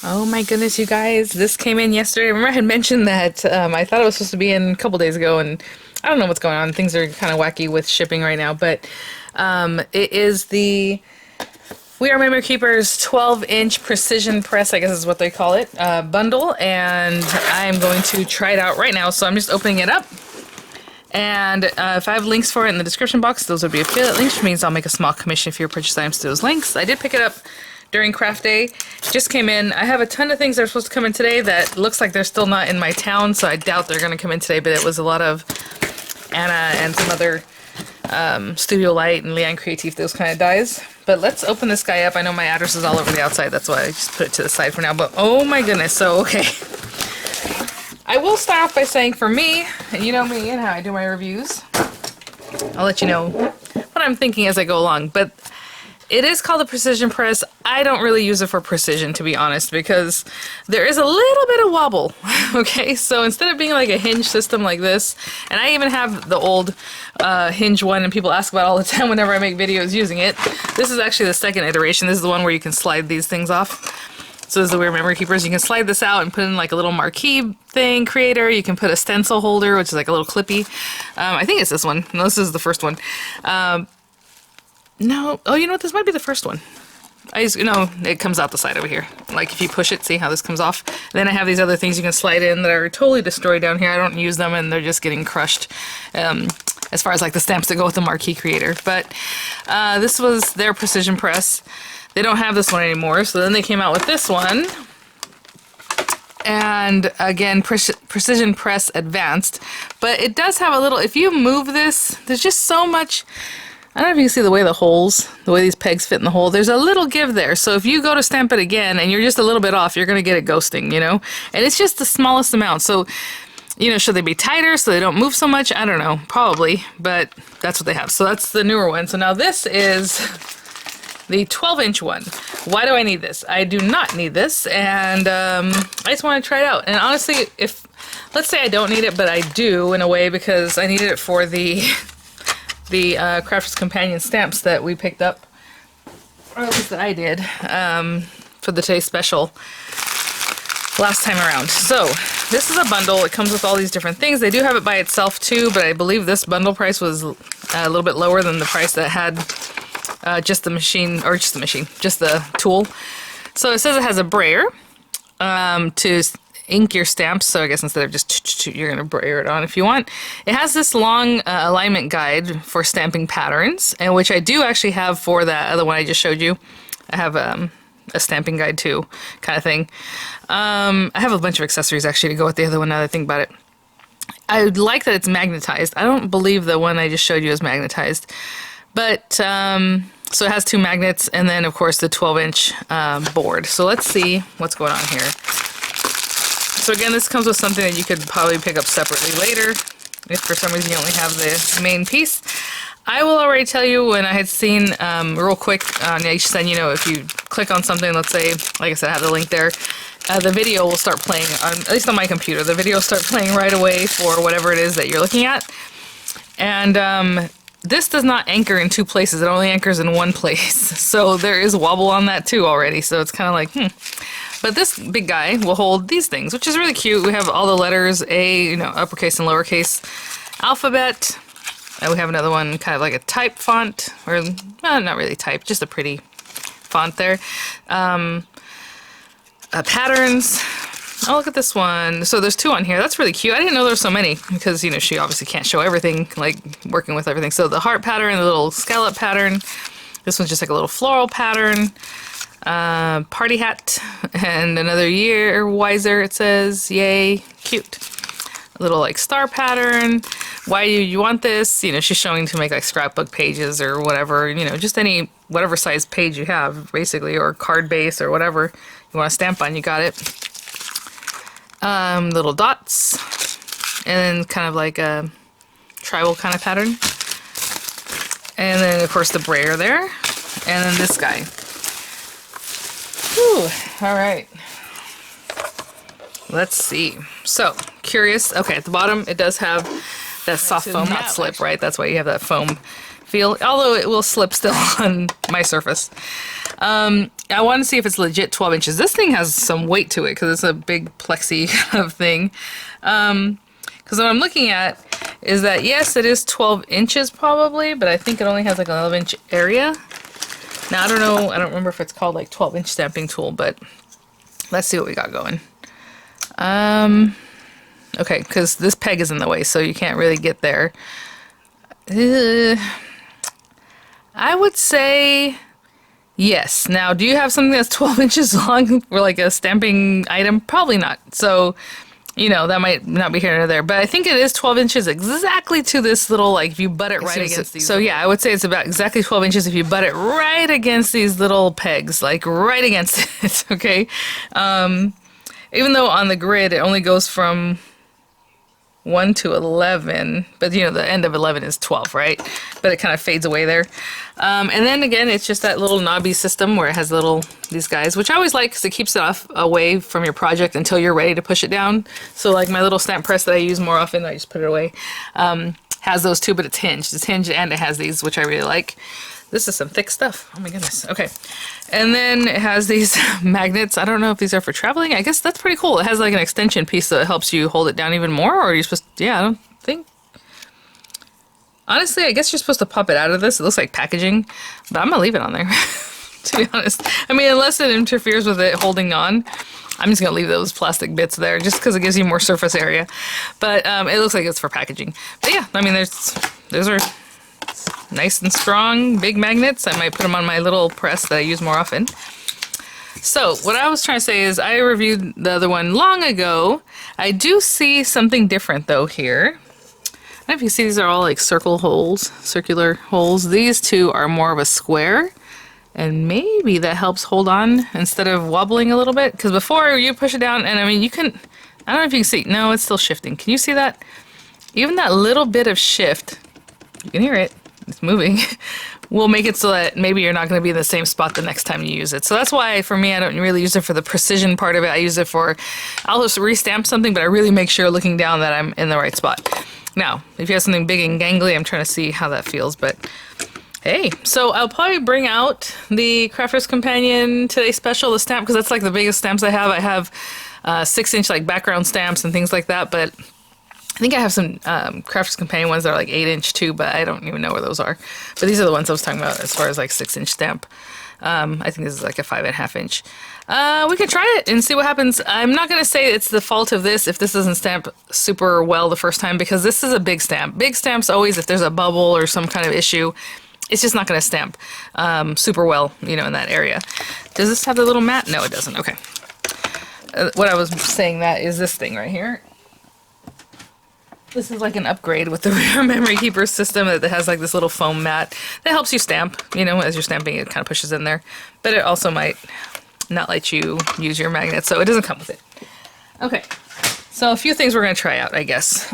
Oh my goodness, you guys, this came in yesterday. Remember I had mentioned that I thought it was supposed to be in a couple days ago, and I don't know what's going on. Things are kind of wacky with shipping right now, but it is the We Are Memory Keepers 12-inch precision press, I guess is what they call it, bundle, and I am going to try it out right now, so I'm just opening it up. And if I have links for it in the description box, those would be affiliate links, which means I'll make a small commission if you purchase items to those links. I did pick it up during craft day. Just came in. I have a ton of things that are supposed to come in today that looks like they're still not in my town, so I doubt they're going to come in today, but it was a lot of Anna and some other Studio Light and VianneyCreates, those kind of dies. But let's open this guy up. I know my address is all over the outside, that's why I just put it to the side for now, but oh my goodness, so okay. I will start off by saying for me, and you know me and how I do my reviews, I'll let you know what I'm thinking as I go along, but it is called a precision press. I don't really use it for precision, to be honest, because there is a little bit of wobble, okay? So instead of being like a hinge system like this, and I even have the old hinge one, and people ask about it all the time whenever I make videos using it, this is actually the second iteration. This is the one where you can slide these things off. So this is the We Are Memory Keepers. You can slide this out and put in like a little marquee thing creator. You can put a stencil holder, which is like a little clippy. I think it's this one. No, this is the first one. No. Oh, you know what? This might be the first one. No, it comes out the side over here. Like if you push it, see how this comes off? Then I have these other things you can slide in that are totally destroyed down here. I don't use them and they're just getting crushed. As far as like the stamps that go with the marquee creator. But this was their precision press. They don't have this one anymore, so then they came out with this one. And again, Precision Press Advanced. But it does have a little, if you move this, there's just so much, I don't know if you can see the way the holes, the way these pegs fit in the hole, there's a little give there. So if you go to stamp it again and you're just a little bit off, you're going to get it ghosting, you know? And it's just the smallest amount. So, you know, should they be tighter so they don't move so much? I don't know, probably, but that's what they have. So that's the newer one. So now this is the 12-inch one. Why do I need this? I do not need this, and I just want to try it out. And honestly, if, let's say I don't need it, but I do in a way because I needed it for the Crafter's Companion stamps that we picked up, or at least that I did, for the Today's Special last time around. So this is a bundle. It comes with all these different things. They do have it by itself too, but I believe this bundle price was a little bit lower than the price that had just the tool. So it says it has a brayer to ink your stamps. So I guess instead of just you're going to brayer it on if you want. It has this long alignment guide for stamping patterns, and which I do actually have for that other one I just showed you. I have a stamping guide too, kind of thing. I have a bunch of accessories actually to go with the other one now that I think about it. I like that it's magnetized. I don't believe the one I just showed you is magnetized. But, so it has two magnets, and then, of course, the 12-inch board. So let's see what's going on here. So again, this comes with something that you could probably pick up separately later, if for some reason you only have the main piece. I will already tell you when I had seen, real quick, on each send, you know, if you click on something, let's say, like I said, I have the link there, the video will start playing, at least on my computer, the video will start playing right away for whatever it is that you're looking at. And, this does not anchor in two places. It only anchors in one place. So there is wobble on that too already. So it's kind of like, But this big guy will hold these things, which is really cute. We have all the letters, A, you know, uppercase and lowercase, alphabet. We have another one, kind of like a type font, or not really type, just a pretty font there. Patterns. Oh, look at this one. So there's two on here. That's really cute. I didn't know there were so many because, you know, she obviously can't show everything, like working with everything. So the heart pattern, the little scallop pattern. This one's just like a little floral pattern. Party hat. And another year wiser, it says. Yay. Cute. A little like star pattern. Why do you want this? You know, she's showing to make like scrapbook pages or whatever. You know, just whatever size page you have, basically, or card base or whatever you want to stamp on, you got it. Little dots, and then kind of like a tribal kind of pattern. And then, of course, the brayer there. And then this guy. Whew, all right. Let's see. So, curious. Okay, at the bottom, it does have that soft foam, not slip, right? That's why you have that foam feel, although it will slip still on my surface. I want to see if it's legit 12 inches. This thing has some weight to it because it's a big plexi kind of thing. Because what I'm looking at is that, yes, it is 12 inches probably, but I think it only has like an 11-inch area. Now, I don't know, I don't remember if it's called like 12-inch stamping tool, but let's see what we got going. Okay, because this peg is in the way, so you can't really get there. I would say yes. Now, do you have something that's 12 inches long for like a stamping item? Probably not. So, you know, that might not be here or there. But I think it is 12 inches exactly to this little, like, if you butt it right against these. So, yeah, I would say it's about exactly 12 inches if you butt it right against these little pegs. Like, right against it, okay? Even though on the grid it only goes from 1 to 11, but you know, the end of 11 is 12, right? But it kind of fades away there. And then again, it's just that little knobby system where it has these guys, which I always like because it keeps it away from your project until you're ready to push it down. So like my little stamp press that I use more often, I just put it away, has those two, but it's hinged. It's hinged and it has these, which I really like. This is some thick stuff. Oh my goodness. Okay. And then it has these magnets. I don't know if these are for traveling. I guess that's pretty cool. It has like an extension piece that helps you hold it down even more, or are you supposed to, yeah, I don't think. Honestly, I guess you're supposed to pop it out of this. It looks like packaging, but I'm gonna leave it on there, to be honest. I mean, unless it interferes with it holding on, I'm just gonna leave those plastic bits there just because it gives you more surface area. But it looks like it's for packaging. But yeah, I mean, those are nice and strong, big magnets. I might put them on my little press that I use more often. So what I was trying to say is I reviewed the other one long ago. I do see something different though here. I don't know if you see these are all like circular holes. These two are more of a square, and maybe that helps hold on instead of wobbling a little bit. Because before you push it down, and I mean, you can, I don't know if you can see, no, it's still shifting. Can you see that? Even that little bit of shift, you can hear it. It's moving, will make it so that maybe you're not going to be in the same spot the next time you use it. So that's why, for me, I don't really use it for the precision part of it. I use it for, I'll just restamp something, but I really make sure looking down that I'm in the right spot. Now, if you have something big and gangly, I'm trying to see how that feels, but hey. So I'll probably bring out the Crafter's Companion Today Special, the stamp, because that's like the biggest stamps I have. I have 6-inch like background stamps and things like that, but I think I have some Crafter's Companion ones that are like 8-inch too, but I don't even know where those are. But these are the ones I was talking about as far as like 6-inch stamp. I think this is like a 5.5-inch. We could try it and see what happens. I'm not going to say it's the fault of this if this doesn't stamp super well the first time, because this is a big stamp. Big stamps always, if there's a bubble or some kind of issue, it's just not going to stamp super well, you know, in that area. Does this have the little mat? No, it doesn't. Okay. What I was saying that is this thing right here. This is like an upgrade with the rear memory keeper system that has like this little foam mat that helps you stamp, you know, as you're stamping it kind of pushes in there. But it also might not let you use your magnet, so it doesn't come with it. Okay, so a few things we're going to try out, I guess.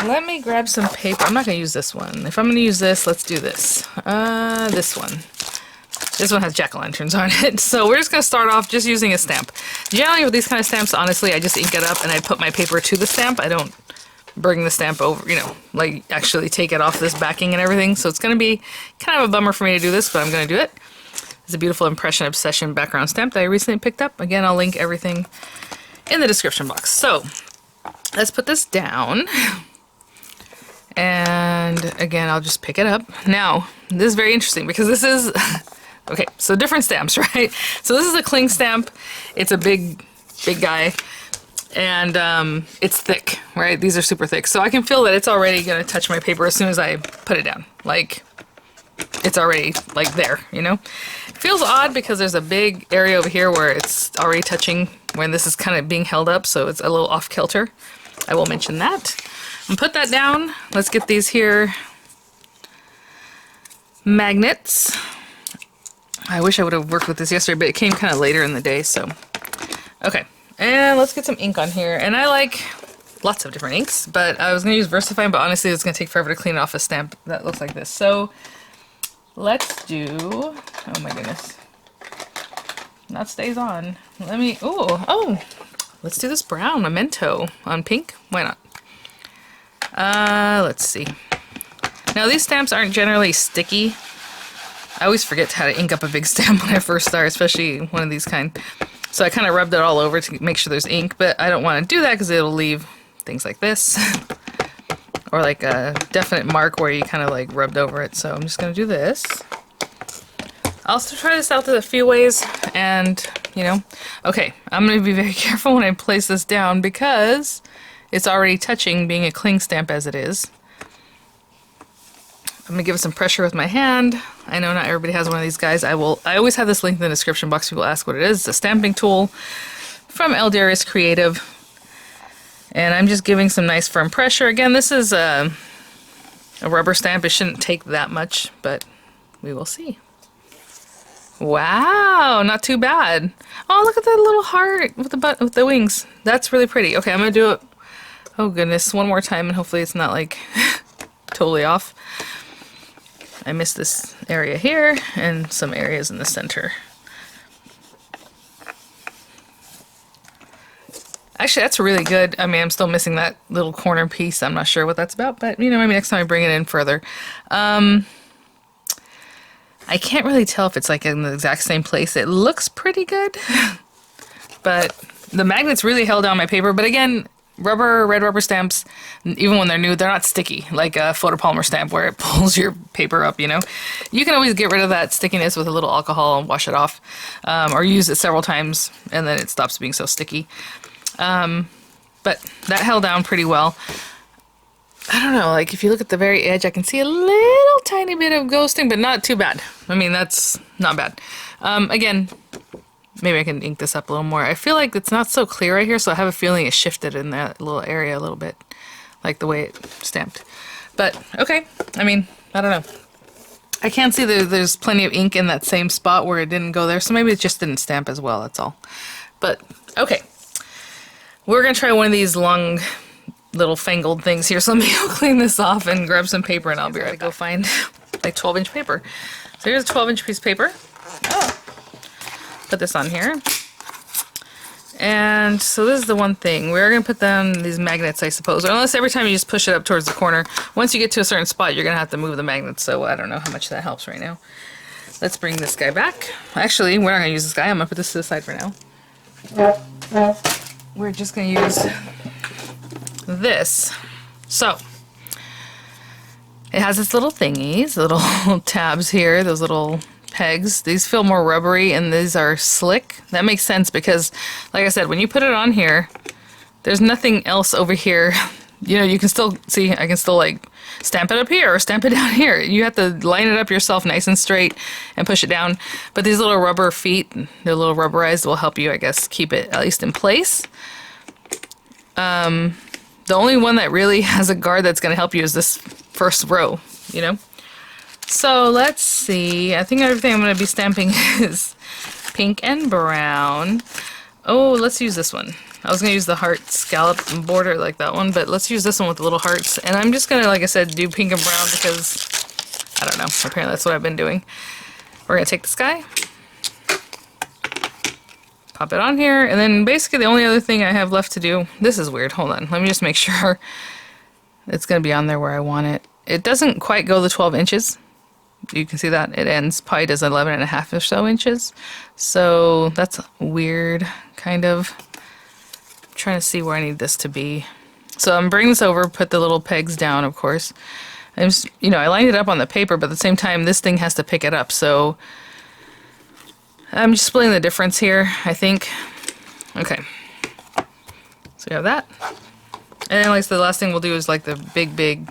Let me grab some paper. I'm not going to use this one. If I'm going to use this, let's do this. This one. This one has jack-o'-lanterns on it, so we're just going to start off just using a stamp. Generally with these kind of stamps, honestly, I just ink it up and I put my paper to the stamp. I don't bring the stamp over, you know, like actually take it off this backing and everything. So it's going to be kind of a bummer for me to do this, but I'm going to do it. It's a beautiful Impression Obsession background stamp that I recently picked up. Again, I'll link everything in the description box. So let's put this down. And again, I'll just pick it up. Now, this is very interesting because this is... Okay, so different stamps, right? So this is a cling stamp. It's a big guy, and it's thick, right? These are super thick. So I can feel that it's already gonna touch my paper as soon as I put it down. Like, it's already, like, there, you know? It feels odd because there's a big area over here where it's already touching when this is kind of being held up, so it's a little off-kilter. I will mention that. And put that down. Let's get these here magnets. I wish I would have worked with this yesterday, but it came kind of later in the day, so. Okay, and let's get some ink on here. And I like lots of different inks, but I was going to use VersaFine, but honestly it's going to take forever to clean off a stamp that looks like this. So let's do, oh my goodness, that stays on. Let me, oh, let's do this brown, Memento on pink. Why not? Let's see. Now these stamps aren't generally sticky. I always forget how to ink up a big stamp when I first start, especially one of these kind. So I kind of rubbed it all over to make sure there's ink, but I don't want to do that because it'll leave things like this. Or like a definite mark where you kind of like rubbed over it. So I'm just going to do this. I'll also try this out a few ways, and you know, okay, I'm going to be very careful when I place this down because it's already touching, being a cling stamp as it is. I'm going to give it some pressure with my hand. I know not everybody has one of these guys. I always have this link in the description box. People ask what it is. It's a stamping tool from Eldarius Creative. And I'm just giving some nice firm pressure. Again, this is a rubber stamp. It shouldn't take that much, but we will see. Wow, not too bad. Oh, look at that little heart with the wings. That's really pretty. Okay, I'm going to do it, oh goodness, one more time, and hopefully it's not like totally off. I missed this area here and some areas in the center. Actually, that's really good. I mean, I'm still missing that little corner piece. I'm not sure what that's about, but you know, maybe next time I bring it in further. I can't really tell if it's like in the exact same place. It looks pretty good, but the magnets really held down my paper. But again, red rubber stamps, even when they're new, they're not sticky like a photopolymer stamp where it pulls your paper up, you know. You can always get rid of that stickiness with a little alcohol and wash it off, or use it several times and then it stops being so sticky. But that held down pretty well. I don't know, like if you look at the very edge, I can see a little tiny bit of ghosting, but not too bad. I mean, that's not bad. Again, maybe I can ink this up a little more. I feel like it's not so clear right here, so I have a feeling it shifted in that little area a little bit, like the way it stamped. But, okay, I mean, I don't know. I can see there's plenty of ink in that same spot where it didn't go there, so maybe it just didn't stamp as well, that's all. But, okay. We're going to try one of these long little fangled things here, so let me go clean this off and grab some paper, and I'll be right back. Go find like 12-inch paper. So here's a 12-inch piece of paper. Oh. Put this on here. And so this is the one thing. We're going to put down these magnets, I suppose. Or unless every time you just push it up towards the corner. Once you get to a certain spot, you're going to have to move the magnets. So I don't know how much that helps right now. Let's bring this guy back. Actually, we're not going to use this guy. I'm going to put this to the side for now. We're just going to use this. So, it has its little thingies, little tabs here, those little pegs. These feel more rubbery and these are slick. That makes sense because, like I said, when you put it on here, there's nothing else over here. You know, you can still see, I can still like stamp it up here or stamp it down here. You have to line it up yourself nice and straight and push it down. But these little rubber feet, they're little rubberized, will help you, I guess, keep it at least in place. The only one that really has a guard that's going to help you is this first row, you know? So let's see. I think everything I'm going to be stamping is pink and brown. Oh, let's use this one. I was going to use the heart scallop border like that one, but let's use this one with the little hearts. And I'm just going to, like I said, do pink and brown because, I don't know, apparently that's what I've been doing. We're going to take this guy, pop it on here, and then basically the only other thing I have left to do, this is weird, hold on, let me just make sure it's going to be on there where I want it. It doesn't quite go the 12 inches. You can see that it ends, probably does 11 and a half or so inches. So that's weird, kind of. I'm trying to see where I need this to be. So I'm bringing this over, put the little pegs down, of course. I'm just, you know, I lined it up on the paper, but at the same time, this thing has to pick it up. So I'm just splitting the difference here, I think. Okay. So we have that. And then like the last thing we'll do is like the big,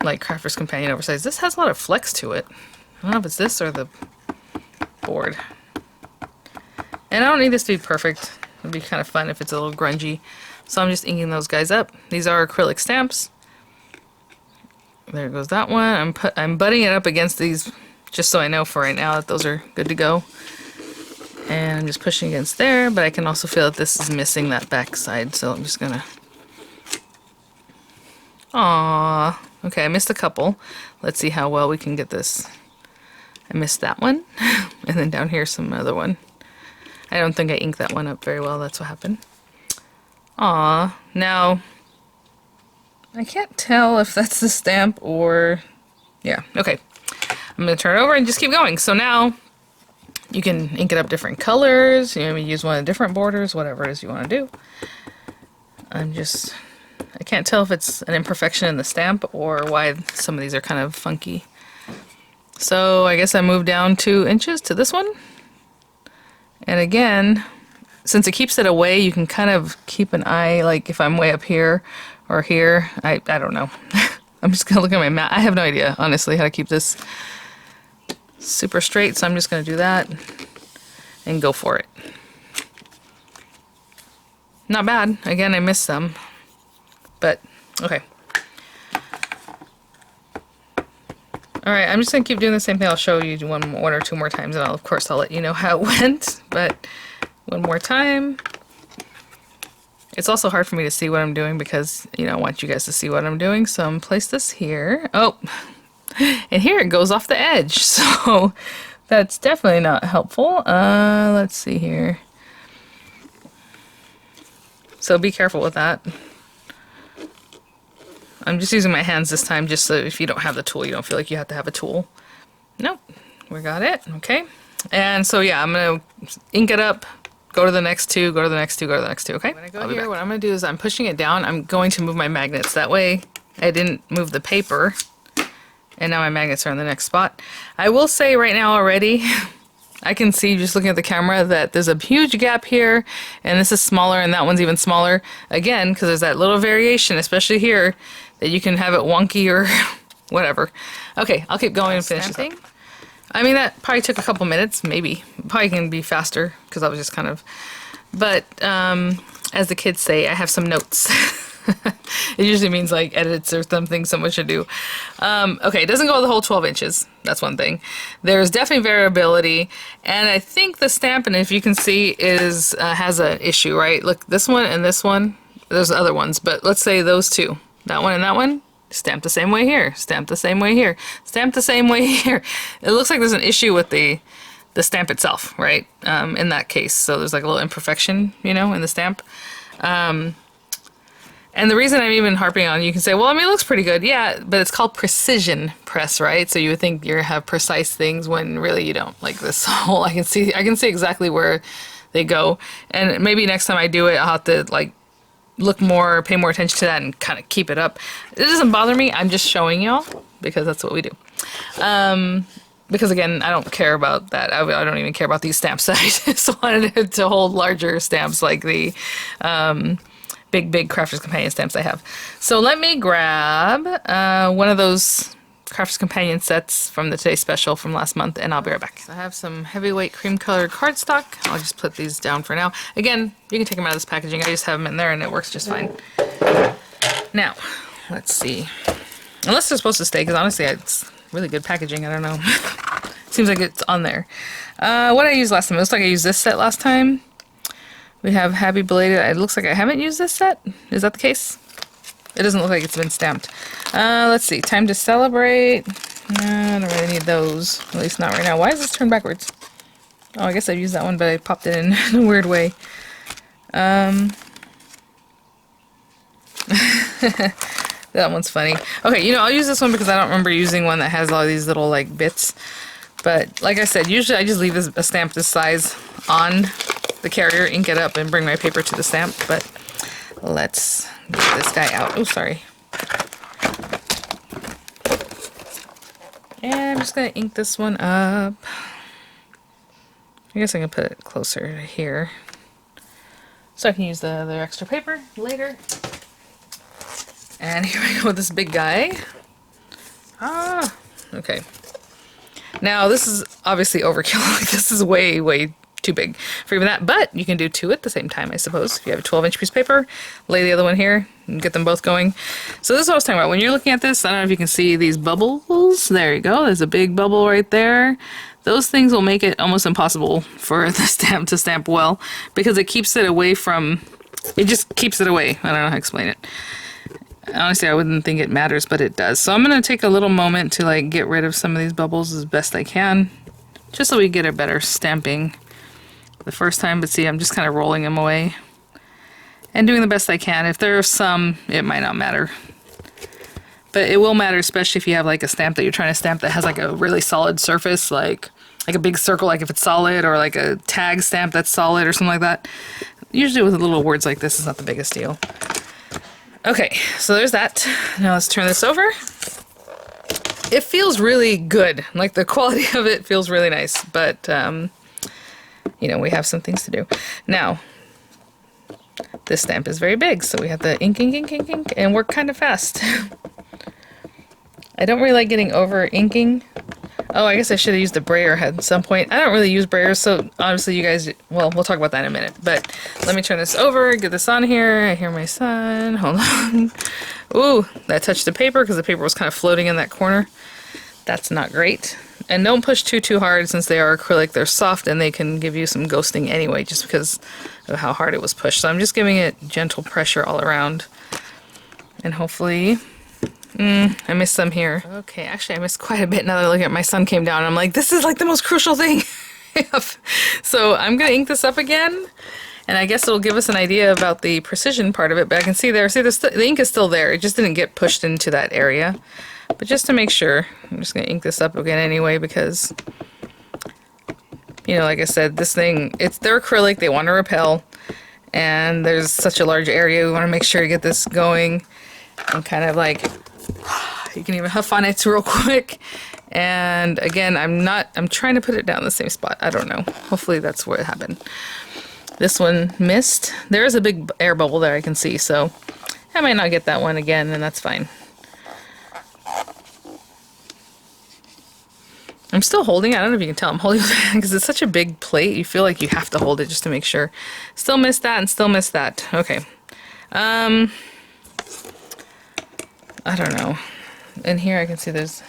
like Crafter's Companion oversized. This has a lot of flex to it. I don't know if it's this or the board. And I don't need this to be perfect. It'd be kind of fun if it's a little grungy. So I'm just inking those guys up. These are acrylic stamps. There goes that one. I'm butting it up against these just so I know for right now that those are good to go. And I'm just pushing against there, but I can also feel that this is missing that back side, so I'm just gonna... Aww. Okay, I missed a couple. Let's see how well we can get this. I missed that one. And then down here's some other one. I don't think I inked that one up very well, that's what happened. Aww. Now, I can't tell if that's the stamp or... Yeah, okay. I'm going to turn it over and just keep going. So now you can ink it up different colors. You know, use one of the different borders, whatever it is you want to do. I can't tell if it's an imperfection in the stamp or why some of these are kind of funky. So I guess I moved down 2 inches to this one. And again, since it keeps it away, you can kind of keep an eye, like if I'm way up here or here. I don't know. I'm just going to look at my mat. I have no idea, honestly, how to keep this super straight. So I'm just going to do that and go for it. Not bad. Again, I missed some. But, okay. Alright, I'm just going to keep doing the same thing. I'll show you one or two more times, and of course I'll let you know how it went. But one more time. It's also hard for me to see what I'm doing because, you know, I want you guys to see what I'm doing. So I'm going to place this here. Oh, and here it goes off the edge. So that's definitely not helpful. Let's see here. So be careful with that. I'm just using my hands this time just so if you don't have the tool, you don't feel like you have to have a tool. Nope, we got it, okay. And so yeah, I'm gonna ink it up, go to the next two, go to the next two, go to the next two, okay? When I go here, what I'm gonna do is I'm pushing it down. I'm going to move my magnets. That way I didn't move the paper and now my magnets are in the next spot. I will say right now already, I can see just looking at the camera that there's a huge gap here and this is smaller and that one's even smaller. Again, because there's that little variation, especially here, that you can have it wonky or whatever. Okay, I'll keep going and finish this up. I mean, that probably took a couple minutes, maybe. Probably can be faster because I was just kind of... But as the kids say, I have some notes. It usually means like edits or something someone should do. Okay, it doesn't go the whole 12 inches. That's one thing. There's definitely variability, and I think the stamp, and if you can see, is has an issue, right? Look, this one and this one. There's other ones, but let's say those two. That one and that one. Stamped the same way here. Stamped the same way here. Stamped the same way here. It looks like there's an issue with the stamp itself, right? In that case, so there's like a little imperfection, you know, in the stamp. And the reason I'm even harping on, you can say, well, I mean, it looks pretty good. Yeah, but it's called precision press, right? So you would think you have precise things when really you don't. Like this whole, I can see exactly where they go. And maybe next time I do it, I'll have to like look more, pay more attention to that and kind of keep it up. It doesn't bother me. I'm just showing y'all because that's what we do. Because again, I don't care about that. I don't even care about these stamps. I just wanted it to hold larger stamps like the big Crafters Companion stamps I have. So let me grab one of those Crafters Companion sets from the Today Special from last month, and I'll be right back. So I have some heavyweight cream colored cardstock. I'll just put these down for now. Again, you can take them out of this packaging. I just have them in there and it works just fine. Now, let's see. Unless they're supposed to stay, because honestly, it's really good packaging. I don't know. Seems like it's on there. What did I use last time? It looks like I used this set last time. We have Happy Belated. It looks like I haven't used this set. Is that the case? It doesn't look like it's been stamped. Let's see. Time to Celebrate. I don't really need those. At least not right now. Why is this turned backwards? Oh, I guess I used that one, but I popped it in a weird way. That one's funny. Okay, you know, I'll use this one because I don't remember using one that has all these little, like, bits. But, like I said, usually I just leave a stamp this size on the carrier, ink it up, and bring my paper to the stamp. But let's get this guy out. Oh, sorry. And I'm just going to ink this one up. I guess I can put it closer to here, so I can use the other extra paper later. And here we go with this big guy. Ah, okay. Now this is obviously overkill. Like, this is way, way too big for even that, but you can do two at the same time, I suppose. If you have a 12-inch piece of paper, lay the other one here and get them both going. So this is what I was talking about. When you're looking at this, I don't know if you can see these bubbles. There you go. There's a big bubble right there. Those things will make it almost impossible for the stamp to stamp well because it keeps it away from, it just keeps it away. I don't know how to explain it. Honestly, I wouldn't think it matters, but it does. So I'm going to take a little moment to like get rid of some of these bubbles as best I can, just so we get a better stamping the first time. But see, I'm just kind of rolling them away and doing the best I can. If there are some, it might not matter. But it will matter, especially if you have like a stamp that you're trying to stamp that has like a really solid surface, like a big circle, like if it's solid, or like a tag stamp that's solid or something like that. Usually with little words like this, it's not the biggest deal. Okay, so there's that. Now let's turn this over. It feels really good. Like the quality of it feels really nice, but you know, we have some things to do. Now, this stamp is very big, so we have to ink, and work kind of fast. I don't really like getting over inking. Oh, I guess I should have used a brayer head at some point. I don't really use brayers, so obviously you guys, well, we'll talk about that in a minute. But let me turn this over, get this on here. I hear my son. Hold on. Ooh, that touched the paper because the paper was kind of floating in that corner. That's not great. And don't push too hard since they are acrylic. They're soft and they can give you some ghosting anyway just because of how hard it was pushed. So I'm just giving it gentle pressure all around. And hopefully... I missed some here. Okay, actually I missed quite a bit now that I look at it. My son came down and I'm like, this is like the most crucial thing. So I'm going to ink this up again. And I guess it'll give us an idea about the precision part of it. But I can see there, the ink is still there. It just didn't get pushed into that area. But just to make sure, I'm just going to ink this up again anyway because, you know, like I said, this thing, they're acrylic, they want to repel. And there's such a large area, we want to make sure to get this going. And kind of like, you can even huff on it real quick. And again, I'm trying to put it down in the same spot. I don't know. Hopefully that's what happened. This one missed. There is a big air bubble there I can see, so I might not get that one again, and that's fine. I'm still holding it. I don't know if you can tell I'm holding it because it's such a big plate. You feel like you have to hold it just to make sure. Still missed that and still missed that. Okay. I don't know. In here I can see there's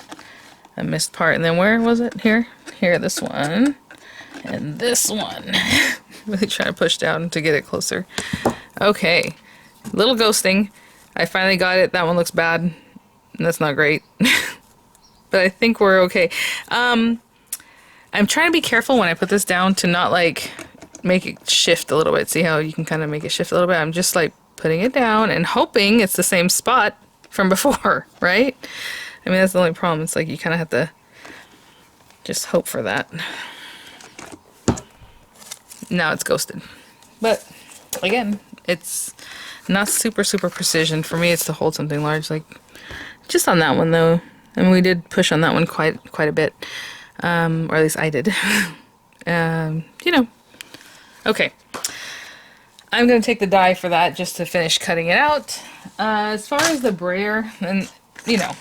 a missed part. And then where was it? Here? Here, this one. And this one. Really trying to push down to get it closer. Okay. Little ghosting. I finally got it. That one looks bad. And that's not great. But I think we're okay. I'm trying to be careful when I put this down to not like make it shift a little bit. See how you can kind of make it shift a little bit? I'm just like putting it down and hoping it's the same spot from before, right? I mean, that's the only problem. It's like you kind of have to just hope for that. Now it's ghosted. But again, it's not super precision. For me, it's to hold something large. Like just on that one though. And we did push on that one quite a bit. Or at least I did. You know. Okay. I'm going to take the die for that just to finish cutting it out. As far as the brayer, and you know,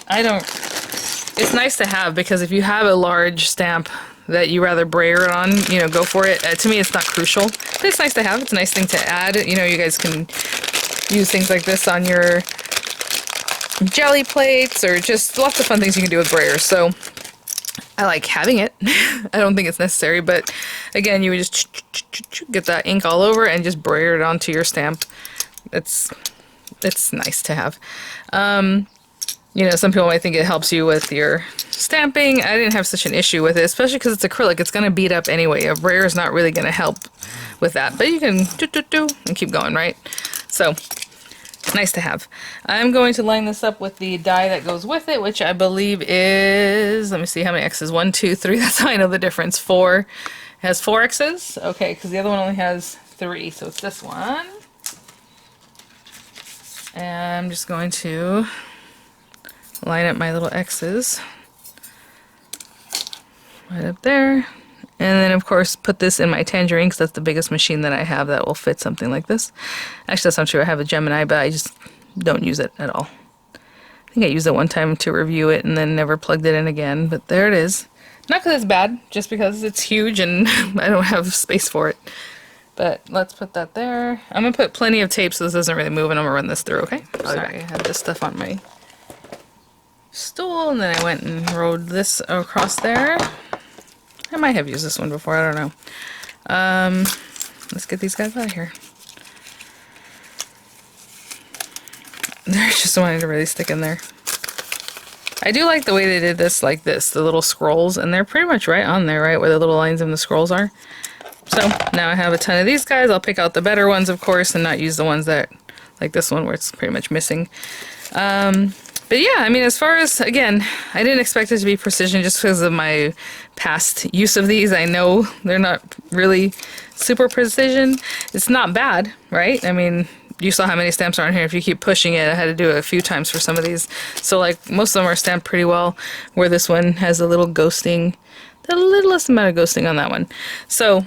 it's nice to have because if you have a large stamp that you rather brayer it on, you know, go for it. To me, it's not crucial, but it's nice to have. It's a nice thing to add. You know, you guys can use things like this on your jelly plates or just lots of fun things you can do with brayers. So I like having it. I don't think it's necessary, but again, you would just get that ink all over and just brayer it onto your stamp. It's nice to have. You know, some people might think it helps you with your stamping. I didn't have such an issue with it, especially because it's acrylic. It's going to beat up anyway. A brayer is not really going to help with that, but you can do and keep going, right? So nice to have. I'm going to line this up with the die that goes with it, which I believe is, let me see how many X's. 1, 2, 3. That's how I know the difference. 4. It has 4 X's. Okay, because the other one only has 3. So it's this one. And I'm just going to line up my little X's right up there. And then, of course, put this in my Tangerine because that's the biggest machine that I have that will fit something like this. Actually, that's not true. I have a Gemini, but I just don't use it at all. I think I used it one time to review it and then never plugged it in again, but there it is. Not because it's bad, just because it's huge and I don't have space for it. But let's put that there. I'm going to put plenty of tape so this doesn't really move, and I'm going to run this through, okay? Sorry, I had this stuff on my stool, and then I went and rode this across there. I might have used this one before, I don't know. Let's get these guys out of here. They're just wanting to really stick in there. I do like the way they did this like this, the little scrolls, and they're pretty much right on there, right, where the little lines in the scrolls are. So now I have a ton of these guys. I'll pick out the better ones, of course, and not use the ones that, like this one, where it's pretty much missing. But yeah, I mean, as far as, again, I didn't expect it to be precision just because of my past use of these. I know they're not really super precision. It's not bad, right? I mean, you saw how many stamps are on here. If you keep pushing it, I had to do it a few times for some of these. So like most of them are stamped pretty well, where this one has a little ghosting, the littlest amount of ghosting on that one. So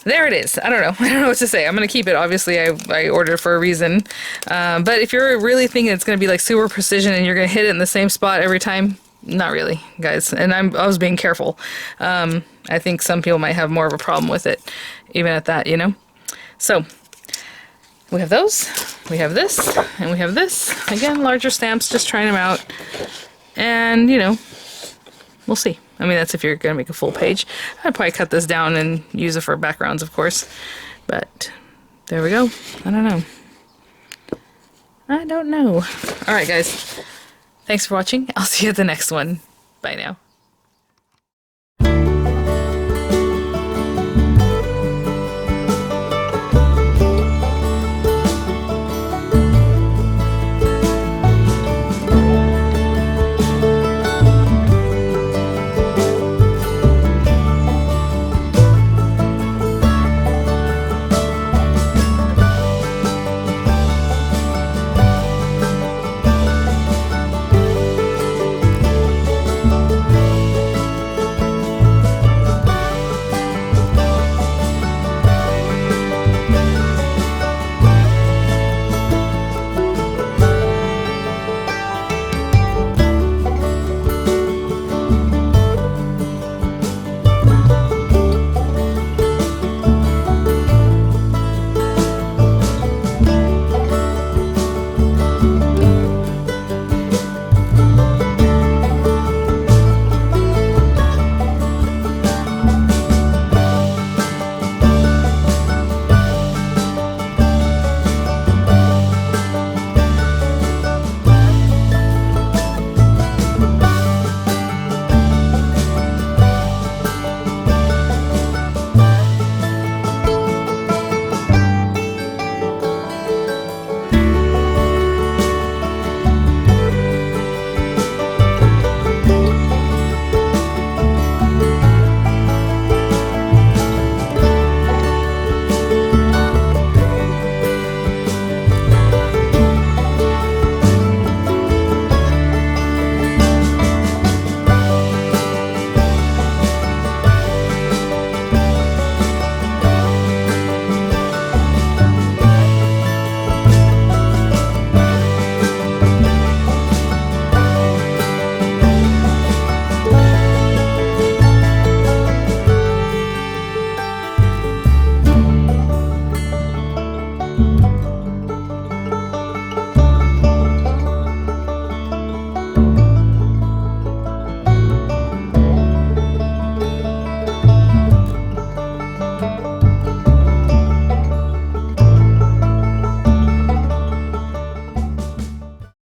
there it is. I don't know. I don't know what to say. I'm going to keep it. Obviously, I ordered it for a reason. But if you're really thinking it's going to be like super precision and you're going to hit it in the same spot every time, not really, guys. And I was being careful. I think some people might have more of a problem with it, even at that, you know? So we have those, we have this, and we have this. Again, larger stamps, just trying them out. And, you know, we'll see. I mean, that's if you're going to make a full page. I'd probably cut this down and use it for backgrounds, of course. But there we go. I don't know. I don't know. All right, guys. Thanks for watching. I'll see you at the next one. Bye now.